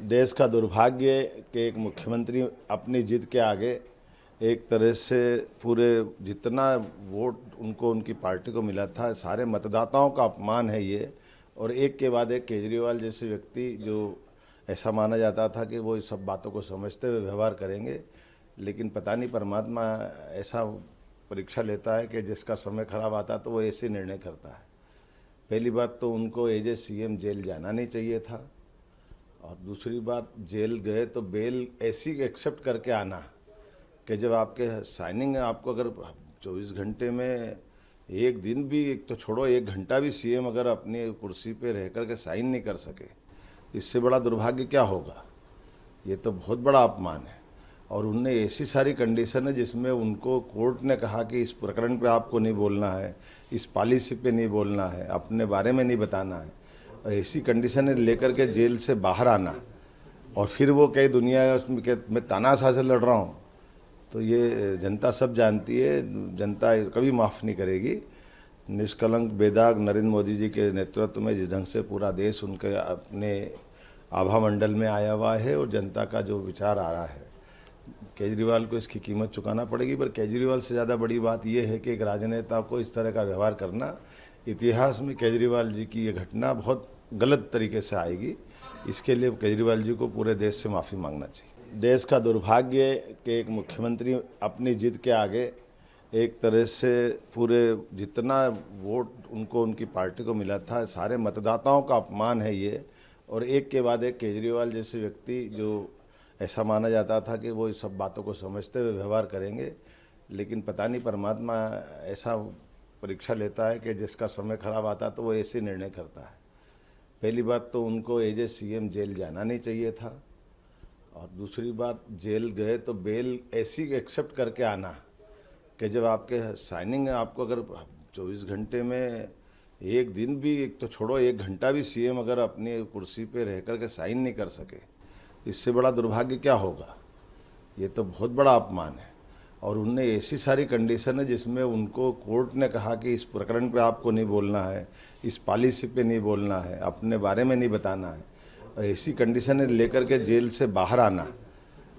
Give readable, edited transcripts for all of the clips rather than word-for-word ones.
देश का दुर्भाग्य कि एक मुख्यमंत्री अपनी जिद के आगे एक तरह से पूरे जितना वोट उनको उनकी पार्टी को मिला था सारे मतदाताओं का अपमान है ये। और एक के बाद एक केजरीवाल जैसे व्यक्ति जो ऐसा माना जाता था कि वो इस सब बातों को समझते हुए व्यवहार करेंगे, लेकिन पता नहीं परमात्मा ऐसा परीक्षा लेता है कि जिसका समय खराब आता तो वो ऐसे निर्णय करता है। पहली बात तो उनको एज ए सीएम जेल जाना नहीं चाहिए था, और दूसरी बात जेल गए तो बेल ऐसी एक्सेप्ट करके आना कि जब आपके साइनिंग आपको अगर 24 घंटे में एक दिन भी, एक तो छोड़ो एक घंटा भी सीएम अगर अपनी कुर्सी पे रह कर के साइन नहीं कर सके, इससे बड़ा दुर्भाग्य क्या होगा। ये तो बहुत बड़ा अपमान है। और उनने ऐसी सारी कंडीशन है जिसमें उनको कोर्ट ने कहा कि इस प्रकरण पे आपको नहीं बोलना है, इस पॉलिसी पे नहीं बोलना है, अपने बारे में नहीं बताना है, और ऐसी कंडीशन लेकर के जेल से बाहर आना, और फिर वो कई दुनिया उसमें कि मैं तानाशाह से लड़ रहा हूँ, तो ये जनता सब जानती है, जनता कभी माफ़ नहीं करेगी। निष्कलंक बेदाग नरेंद्र मोदी जी के नेतृत्व में जिस ढंग से पूरा देश उनके अपने आभा मंडल में आया हुआ है और जनता का जो विचार आ रहा है, केजरीवाल को इसकी कीमत चुकाना पड़ेगी। पर केजरीवाल से ज़्यादा बड़ी बात यह है कि एक राजनेता को इस तरह का व्यवहार करना, इतिहास में केजरीवाल जी की ये घटना बहुत गलत तरीके से आएगी। इसके लिए केजरीवाल जी को पूरे देश से माफ़ी मांगना चाहिए। देश का दुर्भाग्य कि एक मुख्यमंत्री अपनी जिद के आगे एक तरह से पूरे जितना वोट उनको उनकी पार्टी को मिला था सारे मतदाताओं का अपमान है ये। और एक के बाद एक केजरीवाल जैसे व्यक्ति जो ऐसा माना जाता था कि वो इस सब बातों को समझते हुए व्यवहार करेंगे, लेकिन पता नहीं परमात्मा ऐसा परीक्षा लेता है कि जिसका समय खराब आता तो वो ऐसे निर्णय करता है। पहली बात तो उनको एज ए सीएम जेल जाना नहीं चाहिए था, और दूसरी बात जेल गए तो बेल ऐसी एक्सेप्ट करके आना कि जब आपके साइनिंग आपको अगर 24 घंटे में एक दिन भी, एक तो छोड़ो एक घंटा भी सीएम अगर अपनी कुर्सी पे रह कर के साइन नहीं कर सके, इससे बड़ा दुर्भाग्य क्या होगा। ये तो बहुत बड़ा अपमान है। और उनने ऐसी सारी कंडीशन है जिसमें उनको कोर्ट ने कहा कि इस प्रकरण पे आपको नहीं बोलना है, इस पॉलिसी पे नहीं बोलना है, अपने बारे में नहीं बताना है, और ऐसी कंडीशन लेकर के जेल से बाहर आना,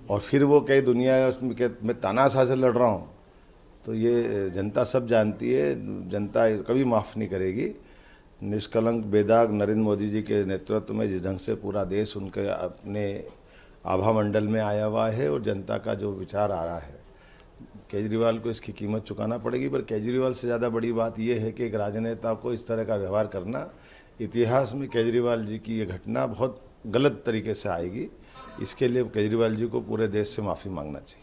और फिर वो कई दुनिया उसमें कि मैं तानाशाह से लड़ रहा हूँ, तो ये जनता सब जानती है, जनता कभी माफ़ नहीं करेगी। निष्कलंक बेदाग नरेंद्र मोदी जी के नेतृत्व में जिस ढंग से पूरा देश उनके अपने आभा मंडल में आया हुआ है और जनता का जो विचार आ रहा है, केजरीवाल को इसकी कीमत चुकाना पड़ेगी। पर केजरीवाल से ज़्यादा बड़ी बात यह है कि एक राजनेता को इस तरह का व्यवहार करना, इतिहास में केजरीवाल जी की ये घटना बहुत गलत तरीके से आएगी। इसके लिए केजरीवाल जी को पूरे देश से माफ़ी मांगना चाहिए।